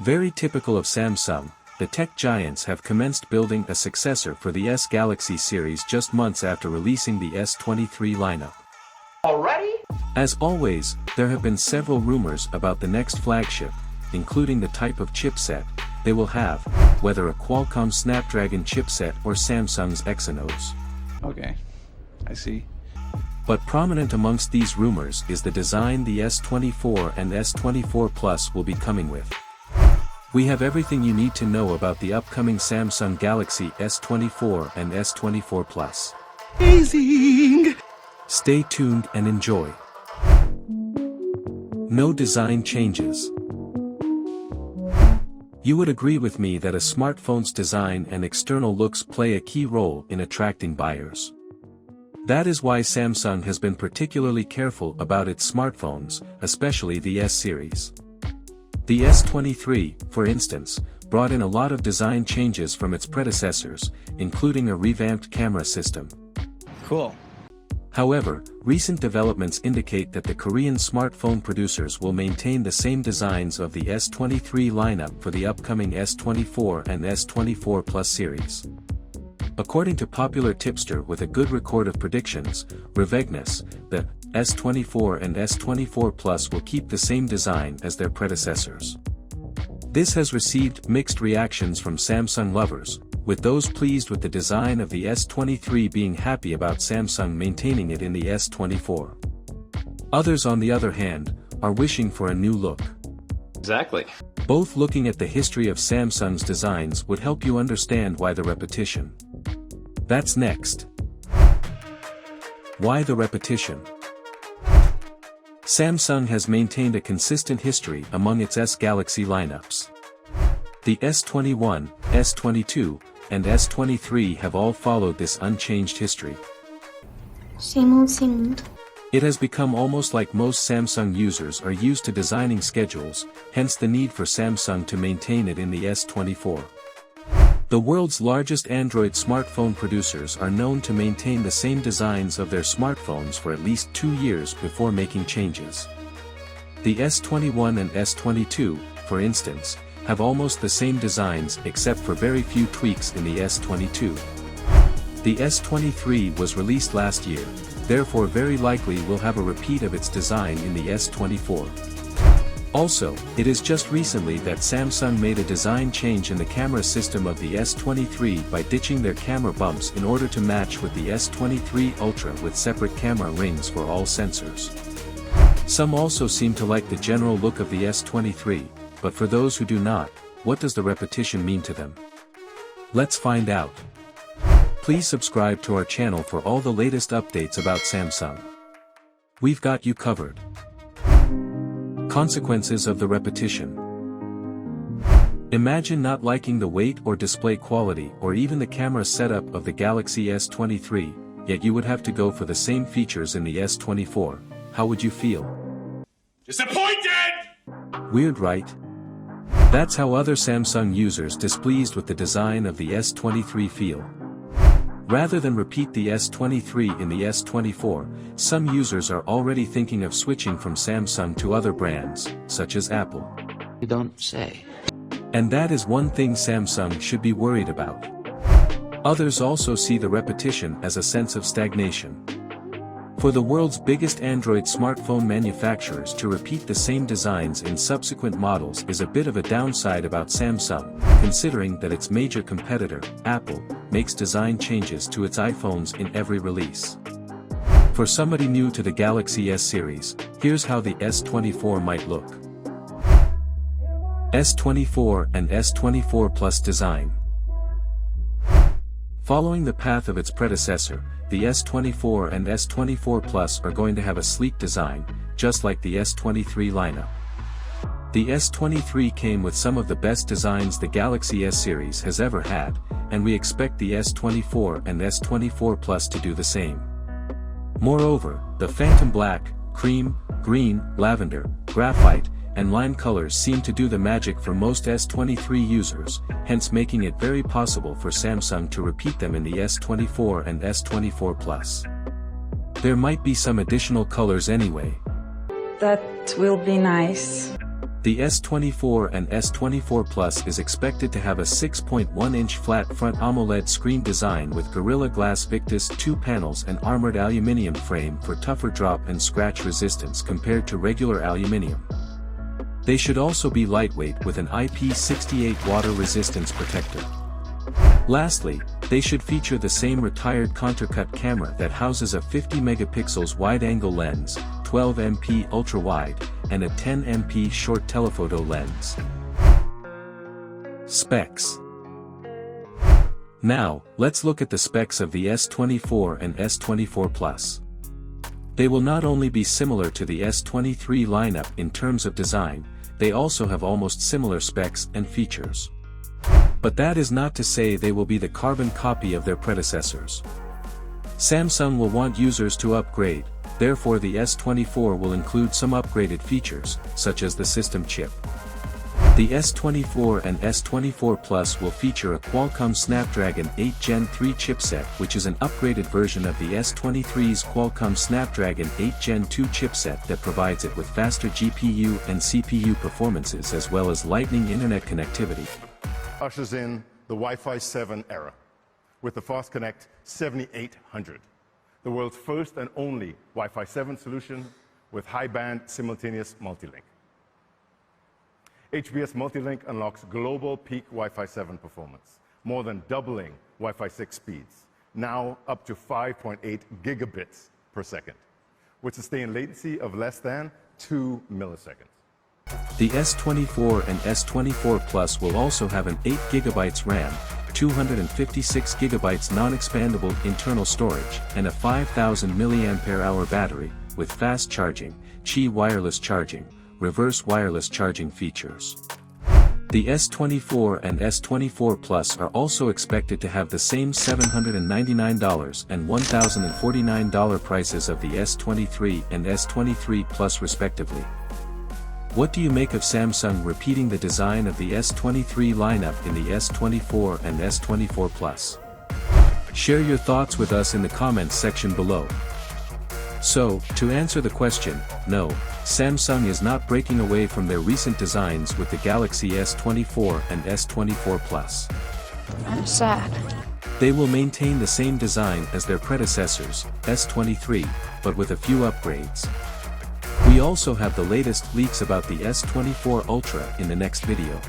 Very typical of Samsung, the tech giants have commenced building a successor for the S Galaxy series just months after releasing the S23 lineup. Already? As always, there have been several rumors about the next flagship, including the type of chipset they will have, whether a Qualcomm Snapdragon chipset or Samsung's Exynos. Okay, I see. But prominent amongst these rumors is the design the S24 and S24 Plus will be coming with. We have everything you need to know about the upcoming Samsung Galaxy S24 and S24 Plus. Amazing! Stay tuned and enjoy. No design changes. You would agree with me that a smartphone's design and external looks play a key role in attracting buyers. That is why Samsung has been particularly careful about its smartphones, especially the S series. The S23, for instance, brought in a lot of design changes from its predecessors, including a revamped camera system. Cool. However, recent developments indicate that the Korean smartphone producers will maintain the same designs of the S23 lineup for the upcoming S24 and S24 Plus series. According to popular tipster with a good record of predictions, Revegnis, the S24 and S24 Plus will keep the same design as their predecessors. This has received mixed reactions from Samsung lovers, with those pleased with the design of the S23 being happy about Samsung maintaining it in the S24. Others on the other hand, are wishing for a new look. Exactly. Both looking at the history of Samsung's designs would help you understand why the repetition. That's next. Why the repetition? Samsung has maintained a consistent history among its S Galaxy lineups. The S21, S22, and S23 have all followed this unchanged history. Same old, same old. It has become almost like most Samsung users are used to designing schedules, hence the need for Samsung to maintain it in the S24. The world's largest Android smartphone producers are known to maintain the same designs of their smartphones for at least 2 years before making changes. The S21 and S22, for instance, have almost the same designs except for very few tweaks in the S22. The S23 was released last year, therefore very likely will have a repeat of its design in the S24. Also, it is just recently that Samsung made a design change in the camera system of the S23 by ditching their camera bumps in order to match with the S23 Ultra with separate camera rings for all sensors. Some also seem to like the general look of the S23, but for those who do not, what does the repetition mean to them? Let's find out. Please subscribe to our channel for all the latest updates about Samsung. We've got you covered. Consequences of the repetition. Imagine not liking the weight or display quality or even the camera setup of the Galaxy S23, yet you would have to go for the same features in the S24. How would you feel? Disappointed! Weird, right? That's how other Samsung users displeased with the design of the S23 feel. Rather than repeat the S23 in the S24, some users are already thinking of switching from Samsung to other brands, such as Apple. You don't say. And that is one thing Samsung should be worried about. Others also see the repetition as a sense of stagnation. For the world's biggest Android smartphone manufacturers to repeat the same designs in subsequent models is a bit of a downside about Samsung, considering that its major competitor, Apple, makes design changes to its iPhones in every release. For somebody new to the Galaxy S series, here's how the S24 might look. S24 and S24 Plus design. Following the path of its predecessor, the S24 and S24 Plus are going to have a sleek design, just like the S23 lineup. The S23 came with some of the best designs the Galaxy S series has ever had, and we expect the S24 and S24 Plus to do the same. Moreover, the Phantom Black, Cream, Green, Lavender, Graphite, and Lime colors seem to do the magic for most S23 users, hence making it very possible for Samsung to repeat them in the S24 and S24 Plus. There might be some additional colors anyway. That will be nice. The S24 and S24 Plus is expected to have a 6.1-inch flat-front AMOLED screen design with Gorilla Glass Victus 2 panels and armored aluminum frame for tougher drop and scratch resistance compared to regular aluminum. They should also be lightweight with an IP68 water resistance protector. Lastly, they should feature the same retired countercut camera that houses a 50 megapixels wide-angle lens, 12 MP ultra-wide, and a 10 MP short telephoto lens. Specs. Now, let's look at the specs of the S24 and S24 Plus. They will not only be similar to the S23 lineup in terms of design, they also have almost similar specs and features. But that is not to say they will be the carbon copy of their predecessors. Samsung will want users to upgrade, therefore the S24 will include some upgraded features, such as the system chip. The S24 and S24 Plus will feature a Qualcomm Snapdragon 8 Gen 3 chipset, which is an upgraded version of the S23's Qualcomm Snapdragon 8 Gen 2 chipset that provides it with faster GPU and CPU performances as well as lightning internet connectivity. Ushers in the Wi-Fi 7 era with the Fast Connect 7800, the world's first and only Wi-Fi 7 solution with high-band simultaneous multi-link. HBS multi-link unlocks global peak Wi-Fi 7 performance, more than doubling Wi-Fi 6 speeds, now up to 5.8 gigabits per second, with sustained latency of less than 2 milliseconds. The S24 and S24 Plus will also have an 8GB RAM, 256GB non-expandable internal storage, and a 5000 mAh battery, with fast charging, Qi wireless charging, reverse wireless charging features. The S24 and S24 Plus are also expected to have the same $799 and $1,049 prices of the S23 and S23 Plus respectively. What do you make of Samsung repeating the design of the S23 lineup in the S24 and S24 Plus? Share your thoughts with us in the comments section below. So, to answer the question, no, Samsung is not breaking away from their recent designs with the Galaxy S24 and S24 Plus. I'm sad. They will maintain the same design as their predecessors, S23, but with a few upgrades. We also have the latest leaks about the S24 Ultra in the next video.